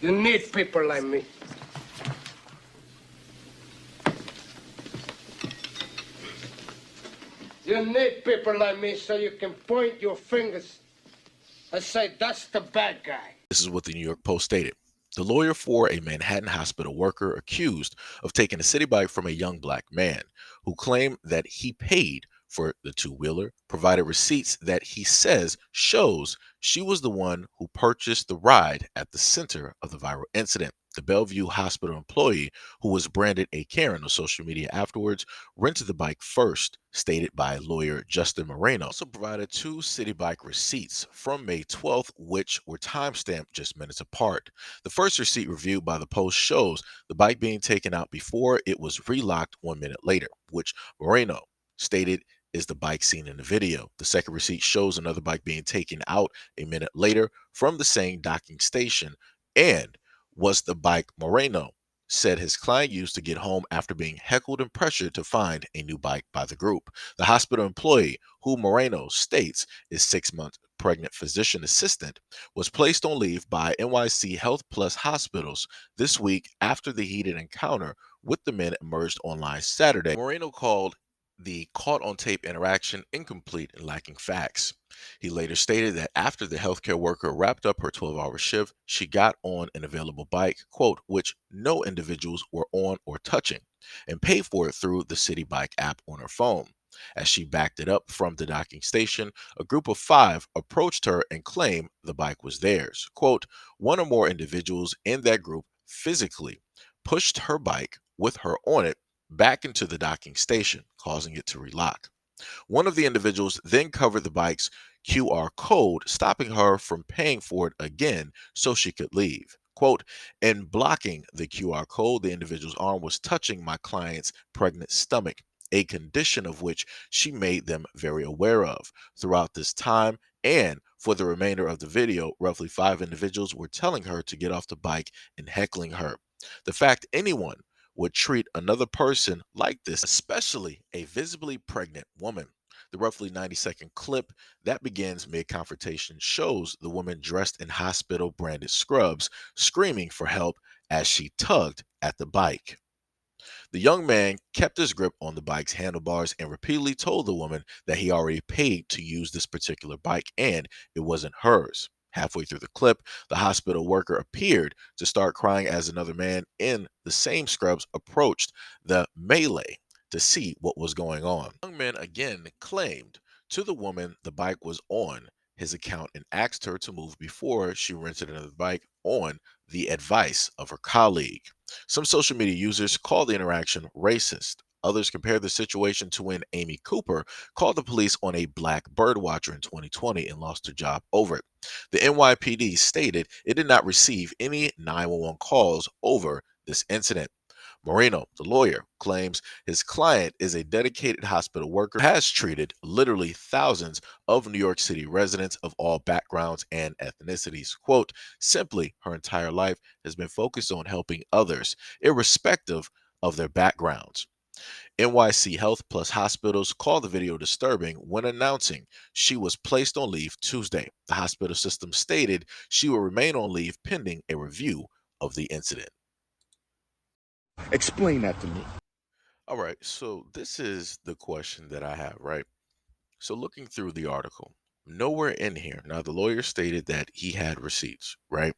You need people like me. You need people like me so you can point your fingers and say, that's the bad guy. This is what the New York Post stated. The lawyer for a Manhattan hospital worker accused of taking a city bike from a young black man who claimed that he paid for the two-wheeler provided receipts that he says shows she was the one who purchased the ride at the center of the viral incident. The Bellevue hospital employee, who was branded a Karen on social media afterwards, rented the bike first, stated by lawyer Justin Moreno. Also provided two city bike receipts from May 12th, which were timestamped just minutes apart. The first receipt reviewed by the Post shows the bike being taken out before it was relocked 1 minute later, which Moreno stated is the bike seen in the video. The second receipt shows another bike being taken out a minute later from the same docking station and was the bike Moreno said his client used to get home after being heckled and pressured to find a new bike by the group. The hospital employee, who Moreno states is 6 months pregnant physician assistant, was placed on leave by NYC Health Plus hospitals this week after the heated encounter with the men emerged online Saturday. Moreno called the caught on tape interaction incomplete and lacking facts. He later stated that after the healthcare worker wrapped up her 12-hour shift, she got on an available bike, quote, which no individuals were on or touching, and paid for it through the City Bike app on her phone. As she backed it up from the docking station, a group of 5 approached her and claimed the bike was theirs. Quote, one or more individuals in that group physically pushed her bike with her on it back into the docking station, causing it to relock. One of the individuals then covered the bike's QR code, stopping her from paying for it again so she could leave. Quote, in blocking the QR code, the individual's arm was touching my client's pregnant stomach, a condition of which she made them very aware of. Throughout this time and for the remainder of the video, roughly 5 individuals were telling her to get off the bike and heckling her. The fact anyone would treat another person like this, especially a visibly pregnant woman. The roughly 90-second clip that begins mid confrontation shows the woman dressed in hospital branded scrubs screaming for help as she tugged at the bike. The young man kept his grip on the bike's handlebars and repeatedly told the woman that he already paid to use this particular bike and it wasn't hers. Halfway through the clip, the hospital worker appeared to start crying as another man in the same scrubs approached the melee to see what was going on. The young man again claimed to the woman the bike was on his account and asked her to move before she rented another bike on the advice of her colleague. Some social media users call the interaction racist. Others compare the situation to when Amy Cooper called the police on a black birdwatcher in 2020 and lost her job over it. The NYPD stated it did not receive any 911 calls over this incident. Moreno, the lawyer, claims his client is a dedicated hospital worker who has treated literally thousands of New York City residents of all backgrounds and ethnicities. Quote, simply, her entire life has been focused on helping others, irrespective of their backgrounds. NYC Health Plus hospitals called the video disturbing when announcing she was placed on leave Tuesday. The hospital system stated she will remain on leave pending a review of the incident. Explain that to me. All right, so this is the question that I have, right? So looking through the article, nowhere in here, now the lawyer stated that he had receipts, right?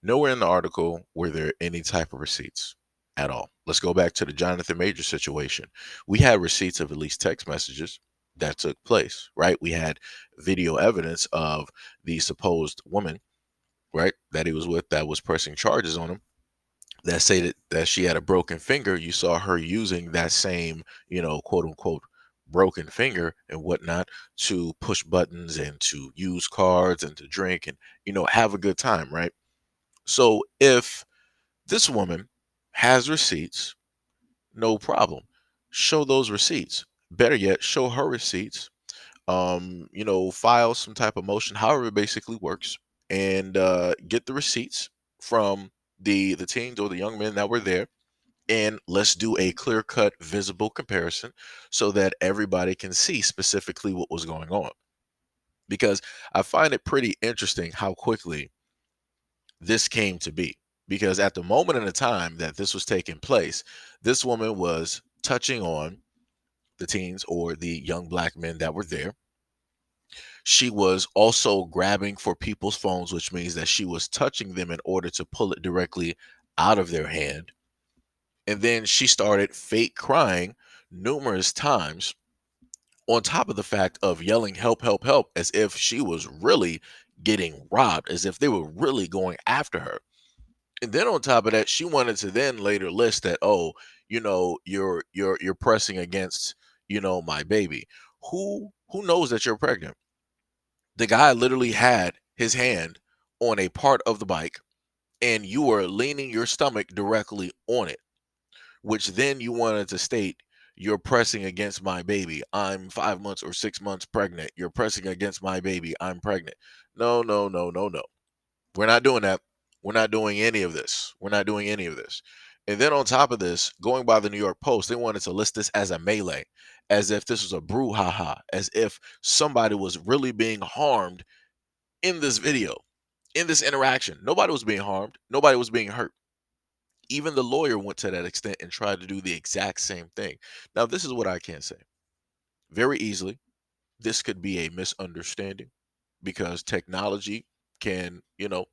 Nowhere in the article were there any type of receipts at all. Let's go back to the Jonathan Major situation. We had receipts of at least text messages that took place, right? We had video evidence of the supposed woman, right, that he was with that was pressing charges on him that say that she had a broken finger. You saw her using that same, quote unquote broken finger and whatnot to push buttons and to use cards and to drink and have a good time, right? So if this woman has receipts, no problem. Show those receipts. Better yet, show her receipts. File some type of motion, however it basically works, and get the receipts from the teens or the young men that were there, and let's do a clear cut, visible comparison so that everybody can see specifically what was going on. Because I find it pretty interesting how quickly this came to be. because at the moment in the time that this was taking place, this woman was touching on the teens or the young black men that were there. She was also grabbing for people's phones, which means that she was touching them in order to pull it directly out of their hand. And then she started fake crying numerous times, on top of the fact of yelling, help, help, help, as if she was really getting robbed, as if they were really going after her. And then on top of that, she wanted to then later list that, oh, you're pressing against, my baby. Who knows that you're pregnant? The guy literally had his hand on a part of the bike, and you were leaning your stomach directly on it, which then you wanted to state, you're pressing against my baby. I'm 5 months or 6 months pregnant. You're pressing against my baby. I'm pregnant. No, no, no, no, no. We're not doing that. We're not doing any of this. We're not doing any of this. And then on top of this, going by the New York Post, they wanted to list this as a melee, as if this was a brouhaha, as if somebody was really being harmed in this video, in this interaction. Nobody was being harmed. Nobody was being hurt. Even the lawyer went to that extent and tried to do the exact same thing. Now, this is what I can say. Very easily, this could be a misunderstanding because technology can,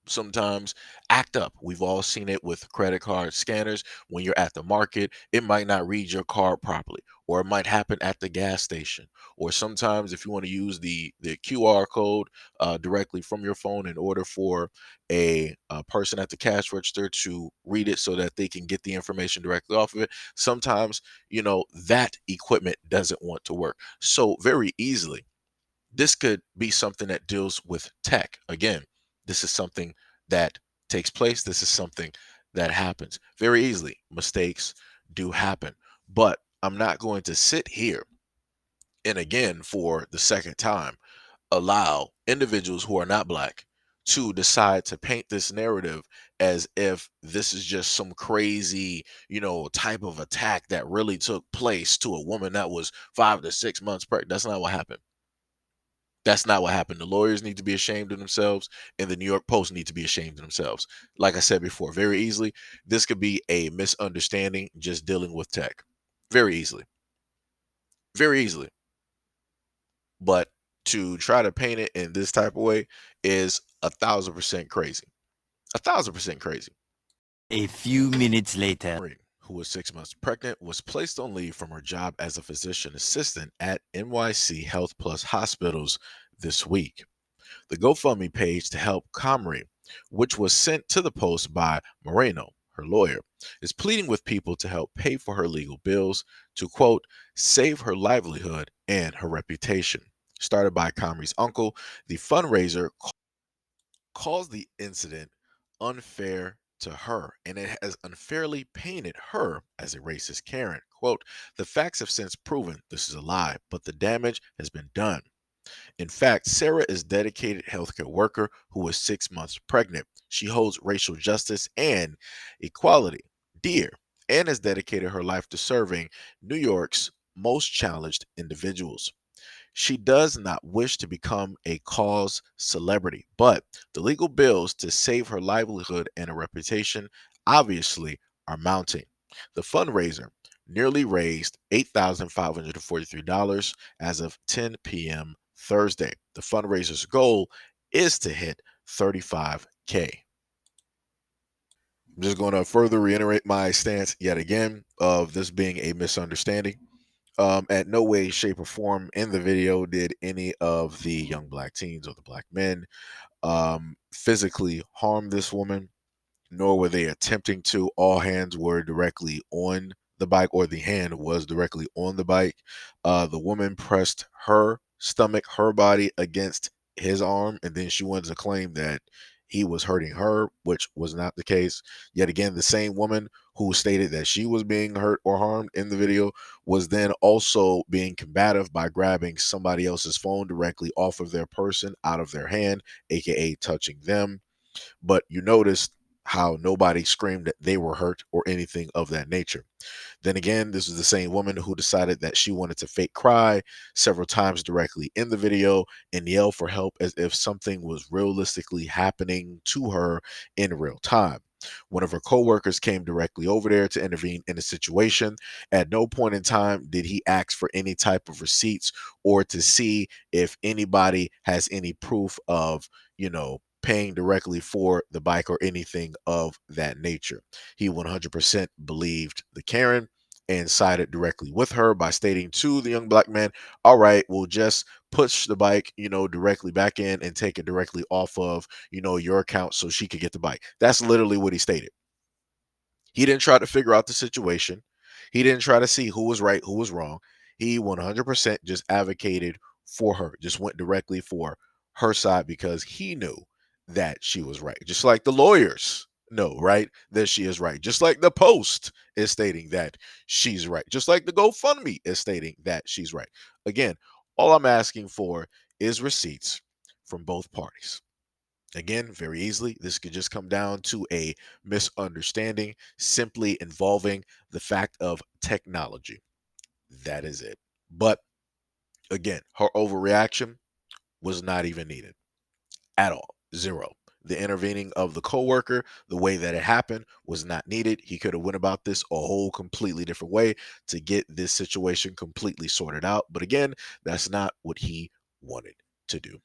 sometimes act up. We've all seen it with credit card scanners. When you're at the market, it might not read your card properly, or it might happen at the gas station. Or sometimes, if you want to use the QR code directly from your phone in order for a person at the cash register to read it so that they can get the information directly off of it, sometimes, that equipment doesn't want to work. So, very easily, this could be something that deals with tech. Again, this is something that takes place. This is something that happens very easily. Mistakes do happen. But I'm not going to sit here and, again, for the second time, allow individuals who are not black to decide to paint this narrative as if this is just some crazy, type of attack that really took place to a woman that was 5 to 6 months pregnant. That's not what happened. That's not what happened. The lawyers need to be ashamed of themselves, and the New York Post need to be ashamed of themselves. Like I said before, very easily, this could be a misunderstanding just dealing with tech. Very easily. Very easily. But to try to paint it in this type of way is 1,000% crazy. 1,000% crazy. A few minutes later. Marie, who was 6 months pregnant, was placed on leave from her job as a physician assistant at NYC Health Plus Hospitals this week. The GoFundMe page to help Camry, which was sent to the Post by Moreno, her lawyer, is pleading with people to help pay for her legal bills to, quote, save her livelihood and her reputation. Started by Camry's uncle, the fundraiser calls the incident unfair to her, and it has unfairly painted her as a racist Karen. Quote, the facts have since proven this is a lie, but the damage has been done. In fact, Sarah is a dedicated healthcare worker who is 6 months pregnant. She holds racial justice and equality dear and has dedicated her life to serving New York's most challenged individuals. She does not wish to become a cause celebrity, but the legal bills to save her livelihood and her reputation obviously are mounting. The fundraiser nearly raised $8,543 as of 10 p.m. Thursday. The fundraiser's goal is to hit 35K. I'm just going to further reiterate my stance yet again of this being a misunderstanding. At no way, shape, or form in the video did any of the young black teens or the black men physically harm this woman, nor were they attempting to. All hands were directly on the bike, or the hand was directly on the bike. The woman pressed her stomach, her body against his arm, and then she wanted to claim that he was hurting her, which was not the case. Yet again, the same woman who stated that she was being hurt or harmed in the video was then also being combative by grabbing somebody else's phone directly off of their person, out of their hand, aka touching them. But you noticed how nobody screamed that they were hurt or anything of that nature. Then again, this is the same woman who decided that she wanted to fake cry several times directly in the video and yell for help as if something was realistically happening to her in real time. One of her coworkers came directly over there to intervene in the situation. At no point in time did he ask for any type of receipts or to see if anybody has any proof of, paying directly for the bike or anything of that nature. He 100% believed the Karen and sided directly with her by stating to the young black man, all right, we'll just push the bike, directly back in and take it directly off of, your account so she could get the bike. That's literally what he stated. He didn't try to figure out the situation. He didn't try to see who was right, who was wrong. He 100% just advocated for her, just went directly for her side because he knew that she was right. Just like the lawyers know, right, that she is right. Just like the Post is stating that she's right. Just like the GoFundMe is stating that she's right. Again, all I'm asking for is receipts from both parties. Again, very easily, this could just come down to a misunderstanding simply involving the fact of technology. That is it. But again, her overreaction was not even needed at all. Zero. The intervening of the coworker, the way that it happened was not needed. He could have went about this a whole completely different way to get this situation completely sorted out. But again, that's not what he wanted to do.